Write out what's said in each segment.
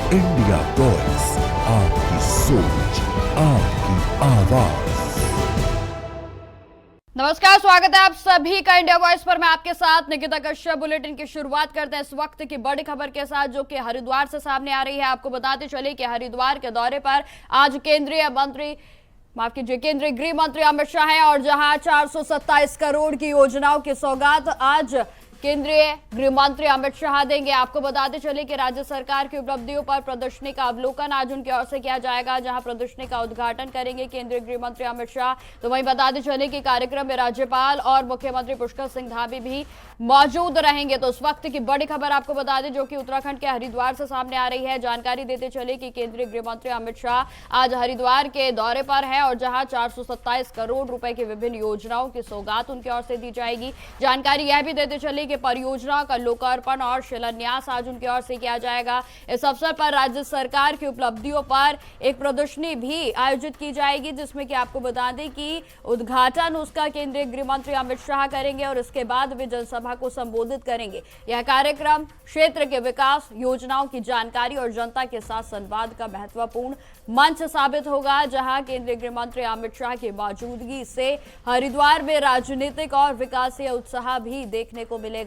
India voice, आपकी सोच, आपकी आवाज। नमस्कार, स्वागत है आप सभी का इंडिया वॉइस पर। मैं आपके साथ निकिता कश्यप। बुलेटिन की शुरुआत करते हैं इस वक्त की बड़ी खबर के साथ, जो कि हरिद्वार से सामने आ रही है। आपको बताते चले कि हरिद्वार के दौरे पर आज केंद्रीय गृह मंत्री अमित शाह हैं, और जहां 427 करोड़ की योजनाओं की सौगात आज केंद्रीय गृह मंत्री अमित शाह देंगे। आपको बताते चले कि राज्य सरकार की उपलब्धियों पर प्रदर्शनी का अवलोकन आज उनकी ओर से किया जाएगा, जहां प्रदर्शनी का उद्घाटन करेंगे केंद्रीय गृह मंत्री अमित शाह। तो वहीं बताते चले कि कार्यक्रम में राज्यपाल और मुख्यमंत्री पुष्कर सिंह धामी भी मौजूद रहेंगे। तो उस वक्त की बड़ी खबर आपको बता दें, जो कि उत्तराखंड के हरिद्वार से सामने आ रही है। जानकारी देते चले कि केंद्रीय गृह मंत्री अमित शाह आज हरिद्वार के दौरे पर है, और जहां 427 करोड़ रुपए की विभिन्न योजनाओं की सौगात उनकी ओर से दी जाएगी। जानकारी यह भी देते चले कि परियोजना का लोकार्पण और शिलान्यास आज उनकी ओर से किया जाएगा। इस अवसर पर राज्य सरकार की उपलब्धियों पर एक प्रदर्शनी भी आयोजित की जाएगी, जिसमें कि आपको बता दें कि उद्घाटन उसका केंद्रीय गृह मंत्री अमित शाह करेंगे, और इसके बाद वे जनसभा को संबोधित करेंगे। यह कार्यक्रम क्षेत्र के विकास योजनाओं की जानकारी और जनता के साथ संवाद का महत्वपूर्ण मंच साबित होगा, जहां केंद्रीय गृह मंत्री अमित शाह की मौजूदगी से हरिद्वार में राजनीतिक और विकासीय उत्साह भी देखने को मिलेगा।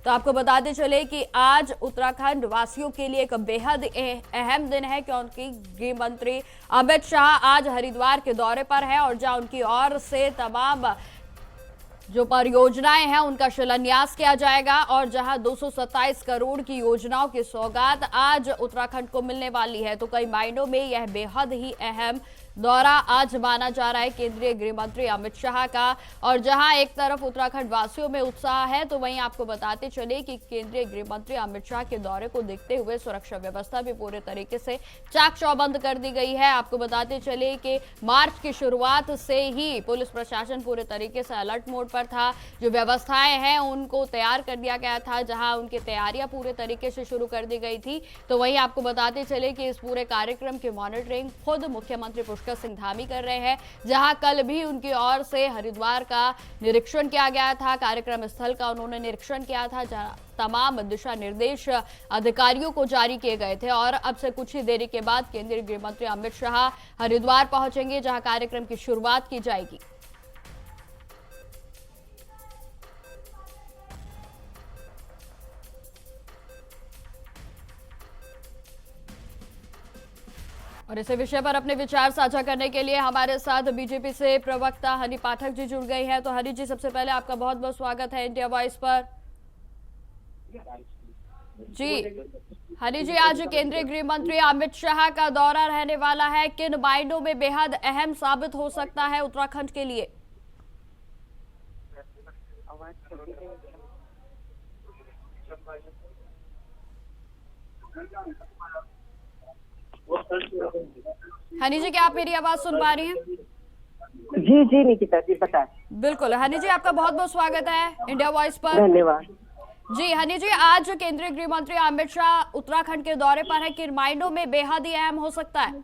तो आपको बताते चले कि आज उत्तराखंड वासियों के लिए एक बेहद अहम दिन है, क्योंकि गृह मंत्री अमित शाह आज हरिद्वार के दौरे पर है, और जहां उनकी ओर से तमाम जो परियोजनाएं हैं उनका शिलान्यास किया जाएगा, और जहां 227 करोड़ की योजनाओं की सौगात आज उत्तराखंड को मिलने वाली है। तो कई मायनों में यह बेहद ही अहम दौरा आज माना जा रहा है केंद्रीय गृह मंत्री अमित शाह का। और जहां एक तरफ उत्तराखंड वासियों में उत्साह है, तो वहीं आपको बताते चले कि केंद्रीय गृह मंत्री अमित शाह के दौरे को देखते हुए सुरक्षा व्यवस्था भी पूरे तरीके से चाक चौबंद कर दी गई है। आपको बताते चले कि मार्च की शुरुआत से ही पुलिस प्रशासन पूरे तरीके से अलर्ट मोड पर था। जो व्यवस्थाएं हैं उनको तैयार कर दिया गया था, जहां उनकी तैयारियां पूरे तरीके से शुरू कर दी गई थी। तो वहीं आपको बताते चले कि इस पूरे कार्यक्रम की मॉनिटरिंग खुद मुख्यमंत्री पुष्कर सिंह धामी कर रहे हैं, जहां कल भी उनकी ओर से हरिद्वार का निरीक्षण किया गया था। कार्यक्रम स्थल का उन्होंने निरीक्षण किया था, जहां तमाम दिशा निर्देश अधिकारियों को जारी किए गए थे। और अब से कुछ ही देरी के बाद केंद्रीय गृह मंत्री अमित शाह हरिद्वार पहुंचेंगे, जहां कार्यक्रम की शुरुआत की जाएगी। और इसी विषय पर अपने विचार साझा करने के लिए हमारे साथ बीजेपी से प्रवक्ता हनी पाठक जी जुड़ गए हैं। तो हनी जी, सबसे पहले आपका बहुत बहुत स्वागत है इंडिया वॉइस पर। जी हनी जी, आज केंद्रीय गृह मंत्री अमित शाह का दौरा रहने वाला है, किन मायनों में बेहद अहम साबित हो सकता है उत्तराखंड के लिए? हनी जी, क्या आप मेरी आवाज सुन पा रही हैं? जी जी निकिता जी, बताएं। बिल्कुल हनी जी, आपका बहुत बहुत स्वागत है इंडिया वॉइस पर। धन्यवाद। जी हनी जी, आज केंद्रीय गृह मंत्री अमित शाह उत्तराखंड के दौरे पर है, किन मायनों में बेहद ही अहम हो सकता है?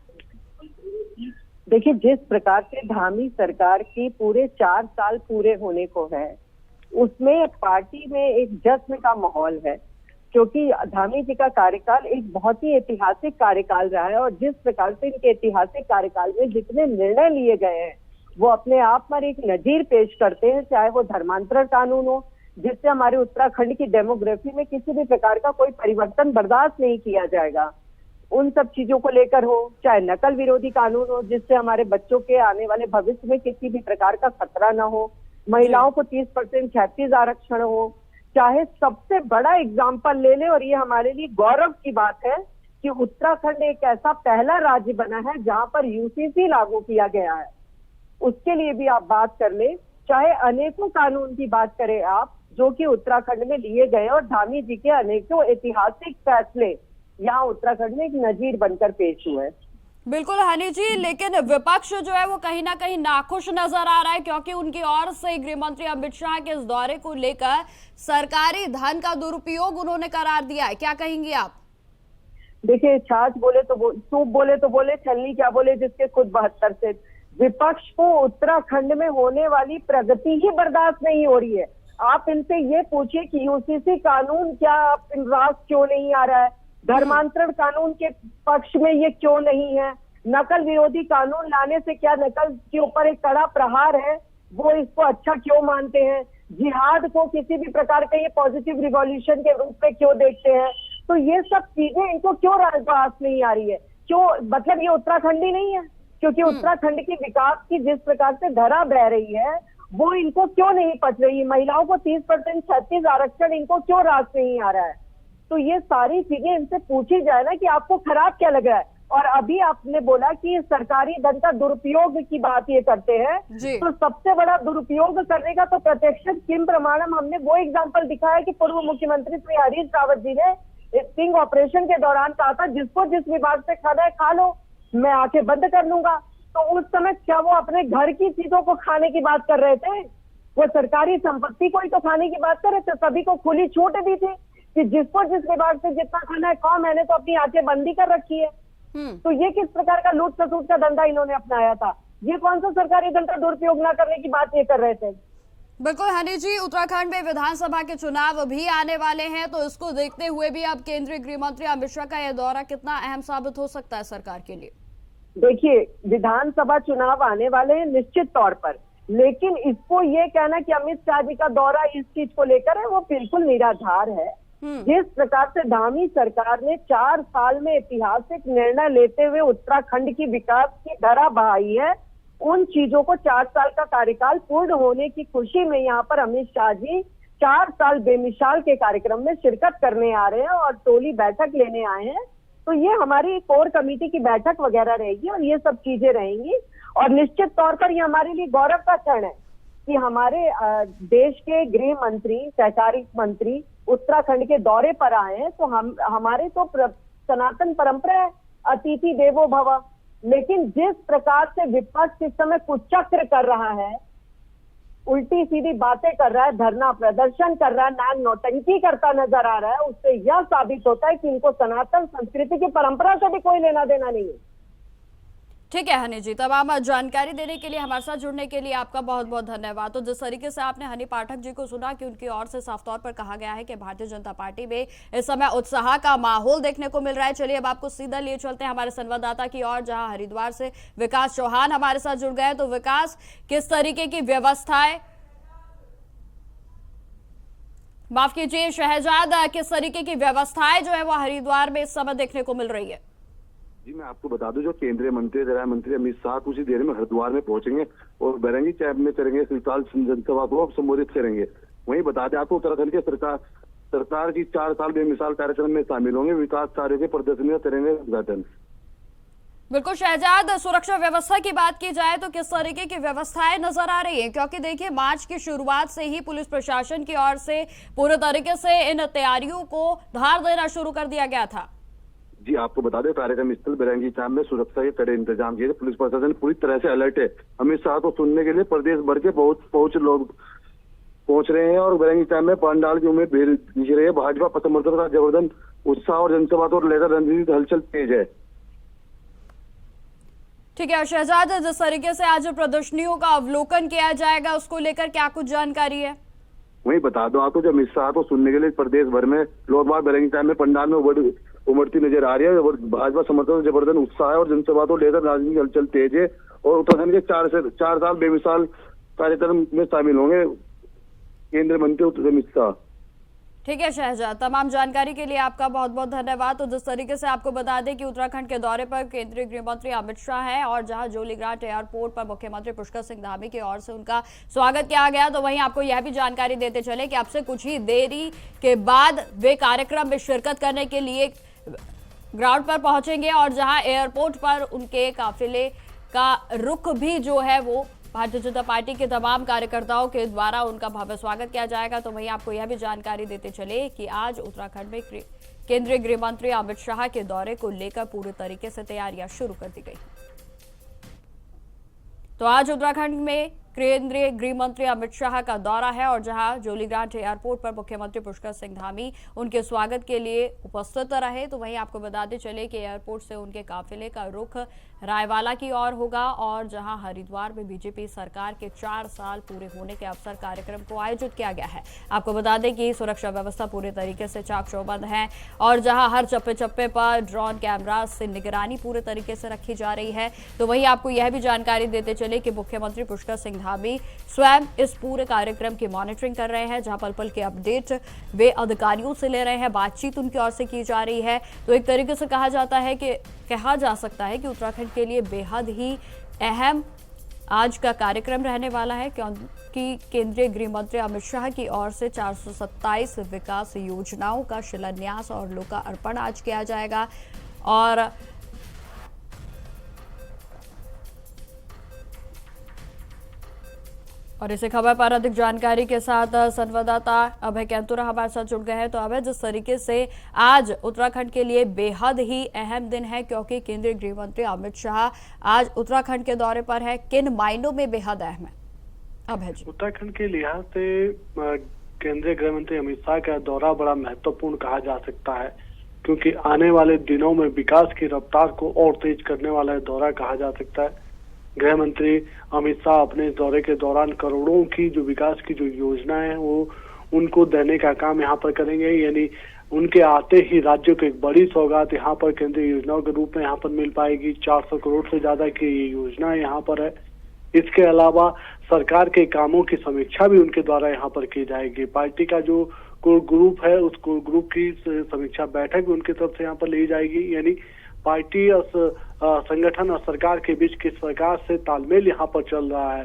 देखिए, जिस प्रकार से धामी सरकार की पूरे 4 साल पूरे होने को है, उसमें पार्टी में एक जश्न का माहौल है, क्योंकि धामी जी का कार्यकाल एक बहुत ही ऐतिहासिक कार्यकाल रहा है। और जिस प्रकार से इनके ऐतिहासिक कार्यकाल में जितने निर्णय लिए गए हैं, वो अपने आप पर एक नजीर पेश करते हैं। चाहे वो धर्मांतरण कानून हो, जिससे हमारे उत्तराखंड की डेमोग्राफी में किसी भी प्रकार का कोई परिवर्तन बर्दाश्त नहीं किया जाएगा, उन सब चीजों को लेकर हो, चाहे नकल विरोधी कानून हो, जिससे हमारे बच्चों के आने वाले भविष्य में किसी भी प्रकार का खतरा न हो, महिलाओं को 30% क्षैतिज आरक्षण हो, चाहे सबसे बड़ा एग्जाम्पल ले ले, और ये हमारे लिए गौरव की बात है कि उत्तराखंड एक ऐसा पहला राज्य बना है जहां पर यूसीसी लागू किया गया है। उसके लिए भी आप बात कर ले, चाहे अनेकों कानून की बात करें आप, जो कि उत्तराखंड में लिए गए, और धामी जी के अनेकों ऐतिहासिक फैसले यहाँ उत्तराखंड में एक नजीर बनकर पेश हुए। बिल्कुल हनी जी, लेकिन विपक्ष जो है वो कहीं ना कहीं नाखुश नजर आ रहा है, क्योंकि उनकी ओर से गृह मंत्री अमित शाह के इस दौरे को लेकर सरकारी धन का दुरुपयोग उन्होंने करार दिया है। क्या कहेंगे आप? देखिए, छाछ बोले तो सूप बोले तो बोले, छलनी क्या बोले जिसके खुद 72 से। विपक्ष को उत्तराखंड में होने वाली प्रगति ही बर्दाश्त नहीं हो रही है। आप इनसे ये पूछिए कि यूसीसी कानून क्या रास क्यों नहीं आ रहा है, धर्मांतरण कानून के पक्ष में ये क्यों नहीं है? नकल विरोधी कानून लाने से क्या नकल के ऊपर एक कड़ा प्रहार है, वो इसको अच्छा क्यों मानते हैं? जिहाद को किसी भी प्रकार का ये पॉजिटिव रिवॉल्यूशन के रूप में क्यों देखते हैं? तो ये सब चीजें इनको क्यों रास नहीं आ रही है? क्यों, मतलब ये उत्तराखंड ही नहीं है, क्योंकि उत्तराखंड के विकास की जिस प्रकार से धारा बह रही है वो इनको क्यों नहीं पच रही? महिलाओं को 30% 36 आरक्षण इनको क्यों रास नहीं आ रहा है? तो ये सारी चीजें इनसे पूछी जाए ना कि आपको खराब क्या लग रहा है। और अभी आपने बोला कि सरकारी धन का दुरुपयोग की बात ये करते हैं, तो सबसे बड़ा दुरुपयोग करने का तो प्रत्यक्ष किम प्रमाणम हमने वो एग्जांपल दिखाया कि पूर्व मुख्यमंत्री श्री हरीश रावत जी ने स्टिंग ऑपरेशन के दौरान कहा था जिसको जिस विभाग से खाना है खा लो, मैं आंखें बंद कर लूंगा। तो उस समय क्या वो अपने घर की चीजों को खाने की बात कर रहे थे? वो सरकारी संपत्ति को ही तो खाने की बात कर रहे थे। सभी को खुली छूट दी थी कि जिसको जिस विभाग से जितना खाना है खाओ, मैंने तो अपनी आंखें बंदी कर रखी है। तो ये किस प्रकार का लूट खसूट का धंधा इन्होंने अपनाया था? ये कौन सा सरकारी धन का दुरुपयोग न करने की बात ये कर रहे थे? बिल्कुल हनी जी, उत्तराखंड में विधानसभा के चुनाव भी आने वाले हैं, तो इसको देखते हुए भी अब केंद्रीय गृह मंत्री अमित शाह का यह दौरा कितना अहम साबित हो सकता है सरकार के लिए? देखिए, विधानसभा चुनाव आने वाले हैं निश्चित तौर पर, लेकिन इसको ये कहना कि अमित शाह जी का दौरा इस चीज को लेकर है वो बिल्कुल निराधार है। जिस प्रकार से धामी सरकार ने 4 साल में ऐतिहासिक निर्णय लेते हुए उत्तराखंड की विकास की धारा बहाई है, उन चीजों को 4 साल का कार्यकाल पूर्ण होने की खुशी में यहाँ पर अमित शाह जी 4 साल बेमिसाल के कार्यक्रम में शिरकत करने आ रहे हैं और टोली बैठक लेने आए हैं। तो ये हमारी कोर कमेटी की बैठक वगैरह रहेगी और ये सब चीजें रहेंगी। और निश्चित तौर पर ये हमारे लिए गौरव का क्षण है कि हमारे देश के गृह मंत्री, सहकारिता मंत्री उत्तराखंड के दौरे पर आए हैं। तो हमारे तो सनातन परंपरा है अतिथि देवो भव, लेकिन जिस प्रकार से विपक्ष इस समय कुचक्र कर रहा है, उल्टी सीधी बातें कर रहा है, धरना प्रदर्शन कर रहा है, नाग नौटंकी करता नजर आ रहा है, उससे यह साबित होता है कि इनको सनातन संस्कृति की परंपरा से भी कोई लेना देना नहीं है। ठीक है हनी जी, तमाम जानकारी देने के लिए, हमारे साथ जुड़ने के लिए आपका बहुत बहुत धन्यवाद। तो जिस तरीके से आपने हनी पाठक जी को सुना कि उनकी ओर से साफ तौर पर कहा गया है कि भारतीय जनता पार्टी में इस समय उत्साह का माहौल देखने को मिल रहा है। चलिए अब आपको सीधा लिए चलते हैं हमारे संवाददाता की ओर, जहां हरिद्वार से विकास चौहान हमारे साथ जुड़ गए। तो विकास, किस तरीके की व्यवस्थाएं, माफ कीजिए शहजाद, किस तरीके की व्यवस्थाएं जो है वो हरिद्वार में इस समय देखने को मिल रही है? जी, मैं आपको बता दूं, जो केंद्रीय मंत्री गृह मंत्री अमित शाह कुछ ही देर में हरिद्वार में पहुंचेंगे और बैरंगी कैंप में करेंगे विशाल जनसभा को संबोधित करेंगे। वहीं बता दें आपको, उत्तराखंड के सरकार की 4 साल बेमिसाल कार्यक्रम में शामिल होंगे, विकास कार्यों के प्रदर्शनी करेंगे उद्घाटन। बिल्कुल शहजाद, सुरक्षा व्यवस्था की बात की जाए तो किस तरीके की व्यवस्थाएं नजर आ रही है? क्योंकि देखिए, मार्च की शुरुआत से ही पुलिस प्रशासन की ओर से पूरे तरीके से इन तैयारियों को धार देना शुरू कर दिया गया था। जी, आपको बता दें, कार्यक्रम स्थल बैरंगी कैंप में सुरक्षा के कड़े इंतजाम किए थे। पुलिस प्रशासन पूरी तरह से अलर्ट है। अमित शाह को सुनने के लिए प्रदेश भर के बहुत लोग पहुंच रहे हैं और बैरंगी कैंप में पंडाल की उम्मीद भीड़ दिख रही है। भाजपा समर्थकों का जबरदस्त उत्साह और जनसभा को लेकर रणनीतिक हलचल तेज है। ठीक है शहजाद, जिस तरीके से आज प्रदर्शनियों का अवलोकन किया जाएगा उसको लेकर क्या कुछ जानकारी है? वही बता दो आपको, जब अमित शाह को सुनने के लिए प्रदेश भर में लोग बाग बैरंगी कैंप में पंडाल में उमड़ती नजर आ रही है और भाजपा समर्थकों का जबरदस्त उत्साह है और जनसभा को लेकर राजनीतिक हलचल तेज है। और उत्तराखंड के 4 साल बेमिसाल कार्यक्रम में शामिल होंगे केंद्रीय मंत्री अमित शाह। ठीक है शहजाद, तमाम जानकारी के लिए आपका बहुत बहुत धन्यवाद। तो जिस तरीके से आपको बता दें कि उत्तराखंड के दौरे पर केंद्रीय गृह मंत्री अमित शाह है और जहां जोलीग्रांट एयरपोर्ट पर मुख्यमंत्री पुष्कर सिंह धामी की ओर से उनका स्वागत किया गया, तो वहीं आपको यह भी जानकारी देते चले कि अब से कुछ ही देरी के बाद वे कार्यक्रम में शिरकत करने के लिए ग्राउंड पर पहुंचेंगे और जहां एयरपोर्ट पर उनके काफिले का रुख भी जो है वो भारतीय जनता पार्टी के तमाम कार्यकर्ताओं के द्वारा उनका भव्य स्वागत किया जाएगा। तो वहीं आपको यह भी जानकारी देते चले कि आज उत्तराखंड में केंद्रीय गृह मंत्री अमित शाह के दौरे को लेकर पूरी तरीके से तैयारियां शुरू कर दी गई। तो आज उत्तराखंड में केंद्रीय गृह मंत्री अमित शाह का दौरा है और जहां जोलीग्रांट एयरपोर्ट पर मुख्यमंत्री पुष्कर सिंह धामी उनके स्वागत के लिए उपस्थित रहे। तो वहीं आपको बताते चले कि एयरपोर्ट से उनके काफिले का रुख रायवाला की ओर होगा और जहां हरिद्वार में बीजेपी सरकार के 4 साल पूरे होने के अवसर कार्यक्रम को आयोजित किया गया है। आपको बता दें कि सुरक्षा व्यवस्था पूरे तरीके से चाक चौबंद है और जहां हर चप्पे चप्पे पर ड्रोन कैमरा से निगरानी पूरे तरीके से रखी जा रही है। तो वहीं आपको यह भी जानकारी देते चले कि मुख्यमंत्री पुष्कर सिंह धामी स्वयं इस पूरे कार्यक्रम की मॉनिटरिंग कर रहे हैं, जहां पल पल के अपडेट वे अधिकारियों से ले रहे हैं, बातचीत उनकी ओर से की जा रही है। तो एक तरीके से कहा जा सकता है कि उत्तराखंड के लिए बेहद ही अहम आज का कार्यक्रम रहने वाला है, क्योंकि केंद्रीय गृह मंत्री अमित शाह की ओर से 427 विकास योजनाओं का शिलान्यास और लोकार्पण आज किया जाएगा। और इसी खबर पर अधिक जानकारी के साथ संवाददाता अभय कैंतुरा हमारे साथ जुड़ गए हैं। तो अभय, जिस तरीके से आज उत्तराखंड के लिए बेहद ही अहम दिन है, क्योंकि केंद्रीय गृह मंत्री अमित शाह आज उत्तराखंड के दौरे पर है, किन मायनों में बेहद अहम है अभय जी? उत्तराखंड के लिहाज से केंद्रीय गृह मंत्री अमित शाह का दौरा बड़ा महत्वपूर्ण कहा जा सकता है, क्योंकि आने वाले दिनों में विकास की रफ्तार को और तेज करने वाला दौरा कहा जा सकता है। गृह मंत्री अमित शाह अपने दौरे के दौरान करोड़ों की जो विकास की जो योजनाएं हैं वो उनको देने का काम यहाँ पर करेंगे। यानी उनके आते ही राज्यों को एक बड़ी सौगात यहाँ पर केंद्रीय योजनाओं के रूप में यहाँ पर मिल पाएगी। 400 करोड़ से ज्यादा की ये योजनाएं यहाँ पर है। इसके अलावा सरकार के कामों की समीक्षा भी उनके द्वारा यहाँ पर की जाएगी। पार्टी का जो कोर ग्रुप है उस कोर ग्रुप की समीक्षा बैठक भी उनकी तरफ से यहाँ पर ली जाएगी। यानी पार्टी और संगठन और सरकार के बीच किस प्रकार से तालमेल यहाँ पर चल रहा है,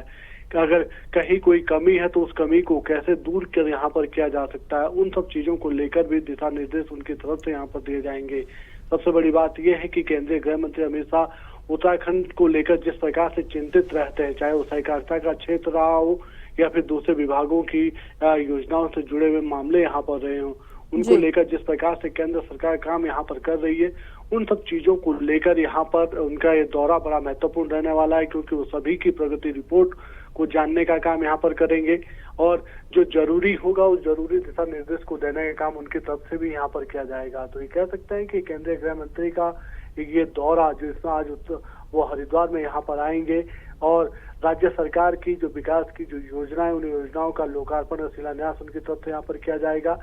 कि अगर कहीं कोई कमी है तो उस कमी को कैसे दूर कर यहाँ पर किया जा सकता है, उन सब चीजों को लेकर भी दिशा निर्देश उनकी तरफ से यहाँ पर दिए जाएंगे। सबसे बड़ी बात यह है कि केंद्रीय गृह मंत्री अमित शाह उत्तराखंड को लेकर जिस प्रकार से चिंतित रहते हैं, चाहे वो सहकारिता का क्षेत्र रहा हो या फिर दूसरे विभागों की योजनाओं से जुड़े हुए मामले यहाँ पर रहे हों, उनको लेकर जिस प्रकार से केंद्र सरकार काम यहाँ पर कर रही है, उन सब चीजों को लेकर यहाँ पर उनका ये दौरा बड़ा महत्वपूर्ण रहने वाला है, क्योंकि वो सभी की प्रगति रिपोर्ट को जानने का काम यहाँ पर करेंगे और जो जरूरी होगा उस जरूरी दिशा निर्देश को देने का काम उनकी तरफ से भी यहाँ पर किया जाएगा। तो ये कह सकते हैं कि केंद्रीय गृह मंत्री का ये दौरा जिसमें आज वो हरिद्वार में यहाँ पर आएंगे और राज्य सरकार की जो विकास की जो योजनाएं, उन योजनाओं का लोकार्पण और शिलान्यास उनकी तरफ से यहाँ पर किया जाएगा।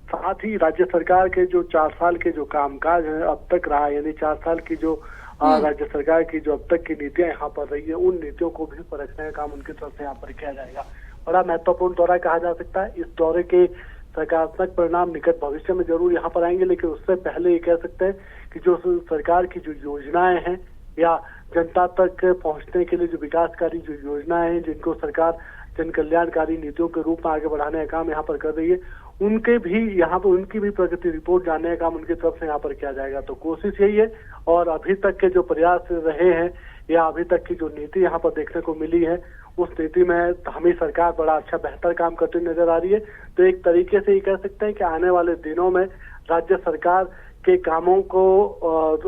साथ ही राज्य सरकार के जो 4 साल के जो कामकाज है अब तक रहा, यानी 4 साल की जो राज्य सरकार की जो अब तक की नीतियां यहाँ पर रही है, उन नीतियों को भी परखने का काम उनकी तरफ से यहाँ पर किया जाएगा। बड़ा महत्वपूर्ण दौरा कहा जा सकता है। इस दौरे के सकारात्मक परिणाम निकट भविष्य में जरूर यहाँ पर आएंगे, लेकिन उससे पहले ये कह सकते हैं कि जो सरकार की जो योजनाएं हैं या जनता तक पहुंचने के लिए जो विकासकारी जो योजनाएं हैं, जिनको सरकार जन कल्याणकारी नीतियों के रूप में आगे बढ़ाने का काम यहाँ पर कर रही है, उनके भी यहाँ पर उनकी भी प्रगति रिपोर्ट जानने का काम उनकी तरफ से यहाँ पर किया जाएगा। तो कोशिश यही है और अभी तक के जो प्रयास रहे हैं या अभी तक की जो नीति यहाँ पर देखने को मिली है, उस नीति में हमें सरकार बड़ा अच्छा बेहतर काम करती नजर आ रही है। तो एक तरीके से ये कह सकते हैं कि आने वाले दिनों में राज्य सरकार के कामों को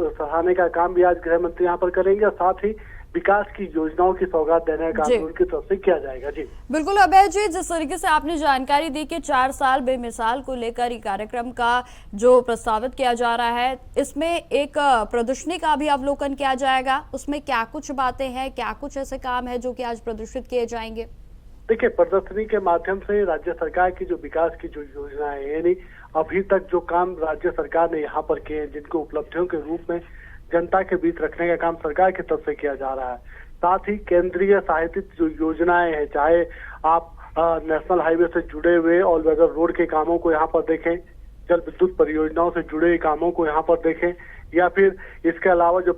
सराहने का काम भी आज गृह मंत्री यहाँ पर करेंगे और साथ ही विकास की योजनाओं की सौगात देने का काम उनकी तरफ से किया जाएगा। जी बिल्कुल अभय जी, जिस तरीके से आपने जानकारी दी कि 4 साल बेमिसाल को लेकर कार्यक्रम का जो प्रस्तावित किया जा रहा है, इसमें एक प्रदर्शनी का भी अवलोकन किया जाएगा। उसमें क्या कुछ बातें हैं, क्या कुछ ऐसे काम है जो कि आज प्रदर्शित किए जाएंगे? देखिए, प्रदर्शनी के माध्यम से राज्य सरकार की जो विकास की जो योजना है, यानी अभी तक जो काम राज्य सरकार ने यहाँ पर किए हैं, जिनको उपलब्धियों के रूप में जनता के बीच रखने का काम सरकार की तरफ से किया जा रहा है। साथ ही केंद्रीय सहायतित जो योजनाएं हैं, चाहे आप नेशनल हाईवे से जुड़े हुए ऑल वेदर रोड के कामों को यहाँ पर देखें, जल विद्युत परियोजनाओं से जुड़े कामों को यहाँ पर देखें, या फिर इसके अलावा जो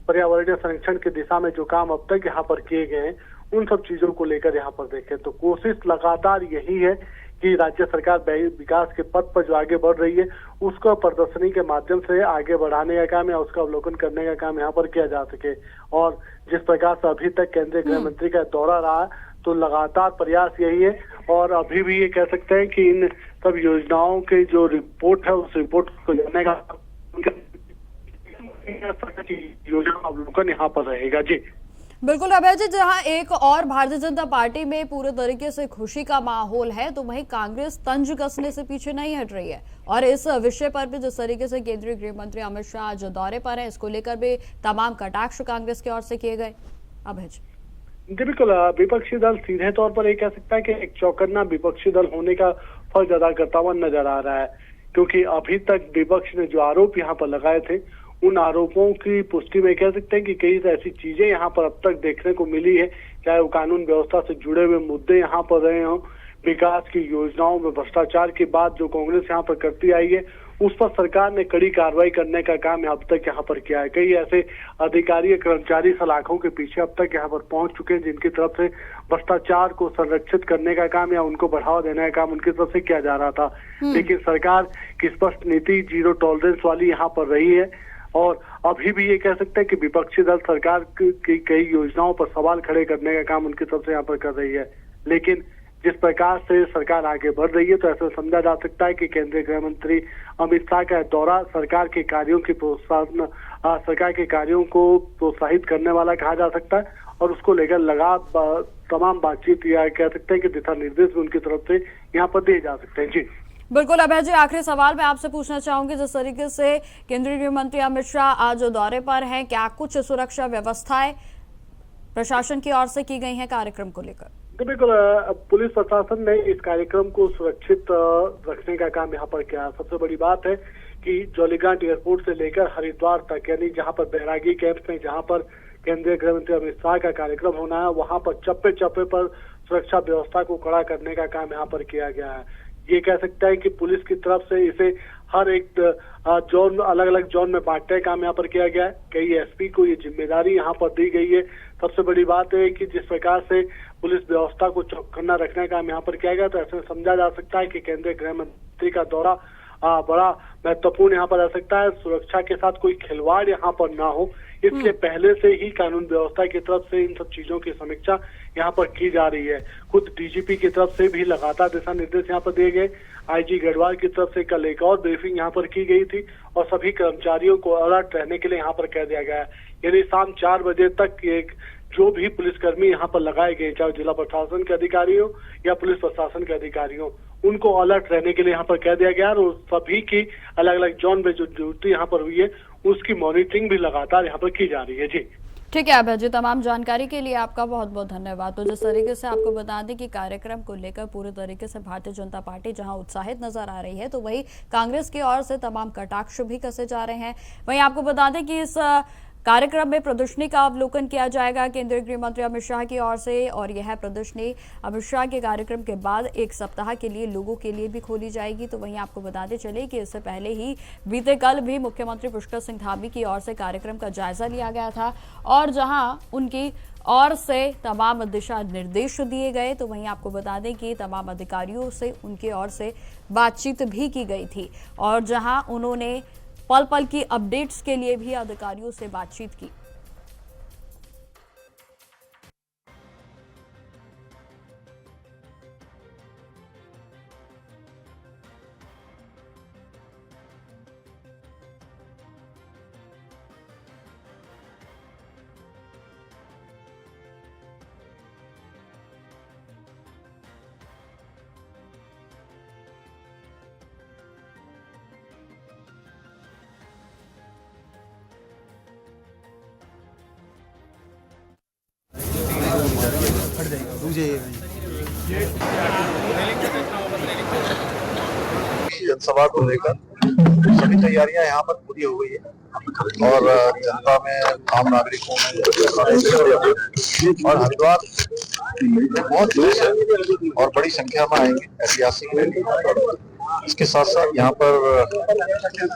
पर्यावरणीय संरक्षण की दिशा में जो काम अब तक यहाँ पर किए गए हैं, उन सब चीजों को लेकर यहाँ पर देखें। तो कोशिश लगातार यही है कि राज्य सरकार विकास के पथ पर जो आगे बढ़ रही है, उसको प्रदर्शनी के माध्यम से आगे बढ़ाने का काम या उसका अवलोकन करने का काम यहाँ पर किया जा सके। और जिस प्रकार से अभी तक केंद्रीय गृह मंत्री का दौरा रहा, तो लगातार प्रयास यही है और अभी भी ये कह सकते हैं कि इन सब योजनाओं के जो रिपोर्ट है, उस रिपोर्ट को जानने का योजना अवलोकन यहाँ पर रहेगा। जी बिल्कुल अभय जी, जहां एक और भारतीय जनता पार्टी में पूरे तरीके से खुशी का माहौल है, तो वहीं कांग्रेस तंज कसने से पीछे नहीं हट रही है। और इस विषय पर भी जिस तरीके से केंद्रीय गृह मंत्री अमित शाह आज दौरे पर हैं, इसको लेकर भी तमाम कटाक्ष कांग्रेस की ओर से किए गए। अभय जी बिल्कुल, विपक्षी दल सीधे तौर पर ये कह सकता है कि एक चौकन्ना विपक्षी दल होने का फर्ज अदा करता हुआ नजर आ रहा है, क्योंकि अभी तक विपक्ष ने जो आरोप यहाँ पर लगाए थे, उन आरोपों की पुष्टि में कह सकते हैं कि कई ऐसी चीजें यहाँ पर अब तक देखने को मिली है, चाहे वो कानून व्यवस्था से जुड़े हुए मुद्दे यहाँ पर रहे हों, विकास की योजनाओं में भ्रष्टाचार की बात जो कांग्रेस यहाँ पर करती आई है, उस पर सरकार ने कड़ी कार्रवाई करने का काम अब तक यहाँ पर किया है। कई ऐसे अधिकारी कर्मचारी सलाखों के पीछे अब तक यहाँ पर पहुंच चुके हैं, जिनकी तरफ से भ्रष्टाचार को संरक्षित करने का काम या उनको बढ़ावा देने का काम उनकी तरफ से किया जा रहा था। लेकिन सरकार की स्पष्ट नीति जीरो टॉलरेंस वाली यहाँ पर रही है, और अभी भी ये कह सकते हैं कि विपक्षी दल सरकार की कई योजनाओं पर सवाल खड़े करने का काम उनकी तरफ से यहाँ पर कर रही है। लेकिन जिस प्रकार से सरकार आगे बढ़ रही है, तो ऐसा समझा जा सकता है कि केंद्रीय गृह मंत्री अमित शाह का दौरा सरकार के कार्यों के कार्यों को प्रोत्साहित करने वाला कहा जा सकता है, और उसको लेकर तमाम बातचीत या कह सकते हैं कि दिशा निर्देश भी उनकी तरफ से यहाँ पर दिए जा सकते हैं। जी बिल्कुल अभय जी, आखिरी सवाल मैं आपसे पूछना चाहूंगी, जिस तरीके से केंद्रीय गृह मंत्री अमित शाह आज दौरे पर हैं, क्या कुछ सुरक्षा व्यवस्थाएं प्रशासन की ओर से की गई हैं कार्यक्रम को लेकर? बिल्कुल, पुलिस प्रशासन ने इस कार्यक्रम को सुरक्षित रखने का काम यहाँ पर किया। सबसे बड़ी बात है कि जौलीग्रांट एयरपोर्ट से लेकर हरिद्वार तक, यानी जहाँ पर बैरागी कैंप में जहाँ पर केंद्रीय गृह मंत्री अमित शाह का कार्यक्रम होना है, वहाँ पर चप्पे चप्पे पर सुरक्षा व्यवस्था को कड़ा करने का काम यहाँ पर किया गया है। ये कह सकता है कि पुलिस की तरफ से इसे हर एक जोन, अलग अलग जोन में बांटने का काम यहाँ पर किया गया है। कई एसपी को ये जिम्मेदारी यहाँ पर दी गई है। सबसे बड़ी बात है कि जिस प्रकार से पुलिस व्यवस्था को चौकन्ना रखने का काम यहाँ पर किया गया, तो ऐसे में समझा जा सकता है कि केंद्रीय गृह मंत्री का दौरा बड़ा महत्वपूर्ण यहाँ पर रह सकता है। सुरक्षा के साथ कोई खिलवाड़ यहाँ पर ना हो, इसलिए पहले से ही कानून व्यवस्था की तरफ से इन सब चीजों की समीक्षा यहाँ पर की जा रही है। खुद डीजीपी की तरफ से भी लगातार दिशा निर्देश यहाँ पर दिए गए। आईजी गढ़वाल की तरफ से कल एक और ब्रीफिंग यहाँ पर की गई थी, और सभी कर्मचारियों को अलर्ट रहने के लिए यहाँ पर कह दिया गया है। यानी शाम 4 बजे तक एक जो भी पुलिसकर्मी यहाँ पर लगाए गए, चाहे जिला प्रशासन के अधिकारी हो या पुलिस प्रशासन के अधिकारी हो, उनको अलर्ट रहने के लिए यहाँ पर कह दिया गया, और सभी की अलग अलग जोन में जो ड्यूटी यहाँ पर हुई है, उसकी मॉनिटरिंग भी लगातार यहाँ पर की जा रही है। जी ठीक है अभय जी, तमाम जानकारी के लिए आपका बहुत बहुत धन्यवाद। तो जिस तरीके से आपको बता दें कि कार्यक्रम को लेकर पूरे तरीके से भारतीय जनता पार्टी जहां उत्साहित नजर आ रही है, तो वही कांग्रेस की ओर से तमाम कटाक्ष भी कसे जा रहे हैं। वहीं आपको बता दें कि इस कार्यक्रम में प्रदर्शनी का अवलोकन किया जाएगा केंद्रीय गृह मंत्री अमित शाह की ओर से, और यह प्रदर्शनी अमित शाह के कार्यक्रम के बाद 1 सप्ताह के लिए लोगों के लिए भी खोली जाएगी। तो वहीं आपको बताते चले कि इससे पहले ही बीते कल भी मुख्यमंत्री पुष्कर सिंह धामी की ओर से कार्यक्रम का जायजा लिया गया था, और जहां उनकी और से तमाम दिशा निर्देश दिए गए। तो वहीं आपको बता दें कि तमाम अधिकारियों से उनकी ओर से बातचीत भी की गई थी, और जहां उन्होंने पल पल की अपडेट्स के लिए भी अधिकारियों से बातचीत की। जनसभा को लेकर सभी तैयारियां यहाँ पर पूरी हो गई है, और जनता में, आम नागरिकों में और हरिद्वार बहुत खुश है और बड़ी संख्या में आएंगे ऐतिहासिक। इसके साथ साथ यहाँ पर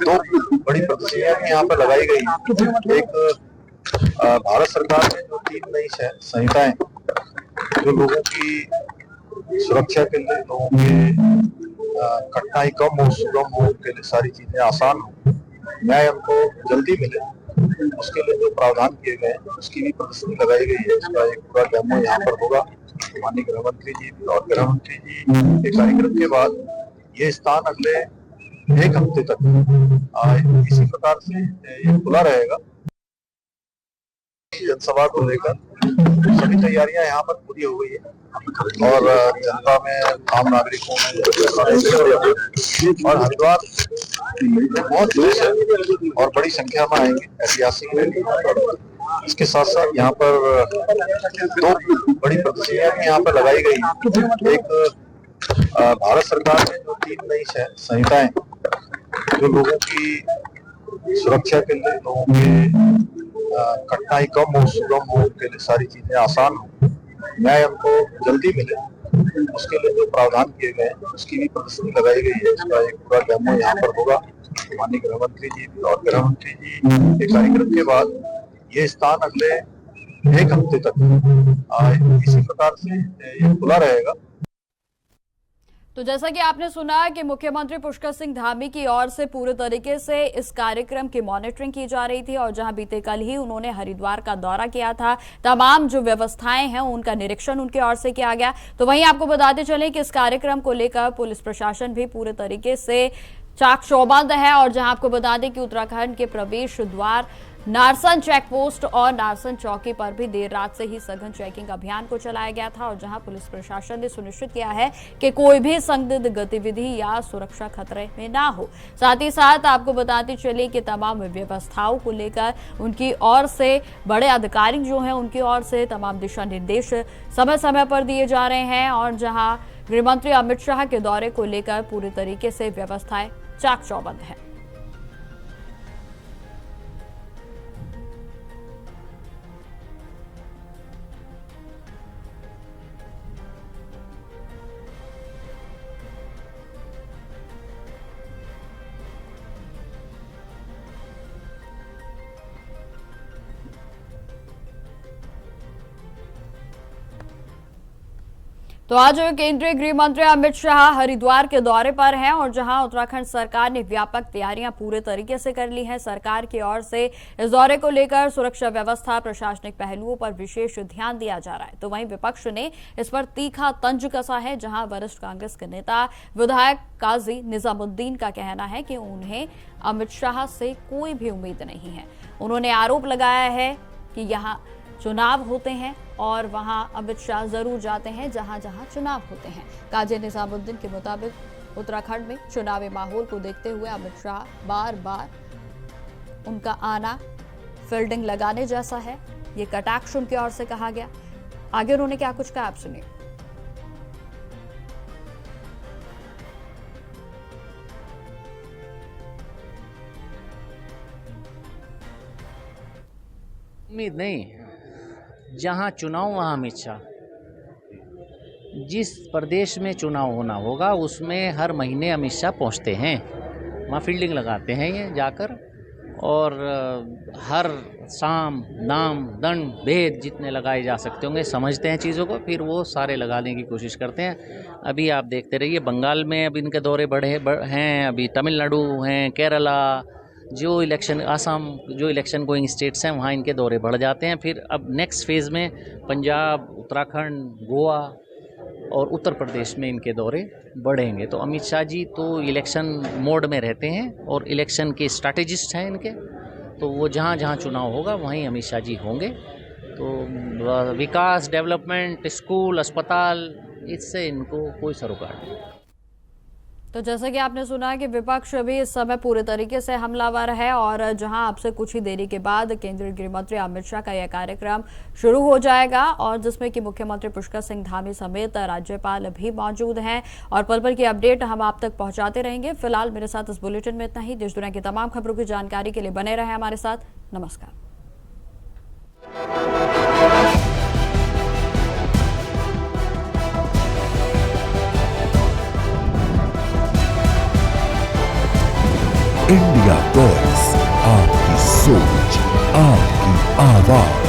2 बड़ी प्रदर्शनियां भी यहाँ पर लगाई गई। एक भारत सरकार ने जो 3 नई संहिताएं जो लोगों की सुरक्षा के लिए, लोगों के कठिनाई कम हो, सुगम हो, उनके लिए सारी चीजें आसान हो, न्याय उनको जल्दी मिले, उसके लिए जो प्रावधान किए गए उसकी भी प्रदर्शनी लगाई गई है। उसका एक पूरा डेमो यहाँ पर होगा। माननीय गृह मंत्री जी और गृह मंत्री जी के कार्यक्रम के बाद ये स्थान अगले 1 हफ्ते तक इसी प्रकार से ये खुला रहेगा। जनसभा को लेकर सभी तैयारियां यहाँ पर पूरी हो गई है और जनता में, आम नागरिकों में और हरिद्वार बहुत खुश है और बड़ी संख्या में आएंगे ऐतिहासिक रैली। इसके साथ साथ यहाँ पर दो बड़ी प्रदर्शनियां यहाँ पर लगाई गई है। एक भारत सरकार ने जो 3 नई संहिताएं जो लोगों की सुरक्षा के लिए, लोगों के कठिनाई कम हो, सुगम हो, उनके लिए सारी चीजें आसान हो, न्याय उनको जल्दी मिले, उसके लिए जो प्रावधान किए गए हैं उसकी भी प्रदर्शनी लगाई गई है। इसका एक पूरा डेमो यहाँ पर होगा। माननीय गृह मंत्री जी और गृह मंत्री जी के कार्यक्रम के बाद ये स्थान अगले 1 हफ्ते तक इसी प्रकार से ये खुला रहेगा। तो जैसा कि आपने सुना कि मुख्यमंत्री पुष्कर सिंह धामी की ओर से पूरे तरीके से इस कार्यक्रम की मॉनिटरिंग की जा रही थी और जहां बीते कल ही उन्होंने हरिद्वार का दौरा किया था, तमाम जो व्यवस्थाएं हैं उनका निरीक्षण उनकी ओर से किया गया। तो वहीं आपको बताते चलें कि इस कार्यक्रम को लेकर पुलिस प्रशासन भी पूरे तरीके से चाक चौबंद है और जहां आपको बता दें कि उत्तराखंड के प्रवेश द्वार नारसन चेक पोस्ट और नारसन चौकी पर भी देर रात से ही सघन चेकिंग अभियान को चलाया गया था और जहां पुलिस प्रशासन ने सुनिश्चित किया है कि कोई भी संदिग्ध गतिविधि या सुरक्षा खतरे में ना हो। साथ ही साथ आपको बताते चले कि तमाम व्यवस्थाओं को लेकर उनकी ओर से बड़े अधिकारी जो हैं उनकी ओर से तमाम दिशा निर्देश समय समय पर दिए जा रहे हैं और जहां गृहमंत्री अमित शाह के दौरे को लेकर पूरी तरीके से व्यवस्थाएं चाक चौबंद है। तो आज केंद्रीय गृह मंत्री अमित शाह हरिद्वार के दौरे पर हैं और जहां उत्तराखंड सरकार ने व्यापक तैयारियां पूरे तरीके से कर ली हैं। सरकार की ओर से इस दौरे को लेकर सुरक्षा व्यवस्था, प्रशासनिक पहलुओं पर विशेष ध्यान दिया जा रहा है। तो वहीं विपक्ष ने इस पर तीखा तंज कसा है, जहां वरिष्ठ कांग्रेस के नेता विधायक काजी निजामुद्दीन का कहना है कि उन्हें अमित शाह से कोई भी उम्मीद नहीं है। उन्होंने आरोप लगाया है कि यहाँ चुनाव होते हैं और वहां अमित शाह जरूर जाते हैं जहां जहां चुनाव होते हैं। काजी निजामुद्दीन के मुताबिक उत्तराखंड में चुनावी माहौल को देखते हुए अमित शाह बार बार उनका आना फील्डिंग लगाने जैसा है, ये कटाक्ष उनकी ओर से कहा गया। आगे उन्होंने क्या कुछ कहा आप सुनिए। उम्मीद नहीं, जहाँ चुनाव वहाँ अमित शाह। जिस प्रदेश में चुनाव होना होगा उसमें हर महीने अमित शाह पहुँचते हैं, वहाँ फील्डिंग लगाते हैं ये जाकर और हर साम दाम दंड भेद जितने लगाए जा सकते होंगे समझते हैं चीज़ों को, फिर वो सारे लगाने की कोशिश करते हैं। अभी आप देखते रहिए, बंगाल में अब इनके दौरे बढ़े हैं, अभी तमिलनाडु हैं, केरला, जो इलेक्शन आसाम, जो इलेक्शन गोइंग स्टेट्स हैं वहाँ इनके दौरे बढ़ जाते हैं। फिर अब नेक्स्ट फेज़ में पंजाब, उत्तराखंड, गोवा और उत्तर प्रदेश में इनके दौरे बढ़ेंगे। तो अमित शाह जी तो इलेक्शन मोड में रहते हैं और इलेक्शन के स्ट्रैटेजिस्ट हैं इनके, तो वो जहाँ जहाँ चुनाव होगा वहीं अमित शाह जी होंगे। तो विकास, डेवलपमेंट, स्कूल, अस्पताल, इससे इनको कोई सरोकार नहीं। तो जैसा कि आपने सुना कि विपक्ष भी इस समय पूरे तरीके से हमलावर है और जहां आपसे कुछ ही देरी के बाद केंद्रीय गृह मंत्री अमित शाह का यह कार्यक्रम शुरू हो जाएगा और जिसमें कि मुख्यमंत्री पुष्कर सिंह धामी समेत राज्यपाल भी मौजूद हैं और पल पल की अपडेट हम आप तक पहुंचाते रहेंगे। फिलहाल मेरे साथ इस बुलेटिन में इतना ही। देश दुनिया की तमाम खबरों की जानकारी के लिए बने रहे हमारे साथ। नमस्कार। इंडिया वॉइस, आपकी सोच, आपकी आवाज।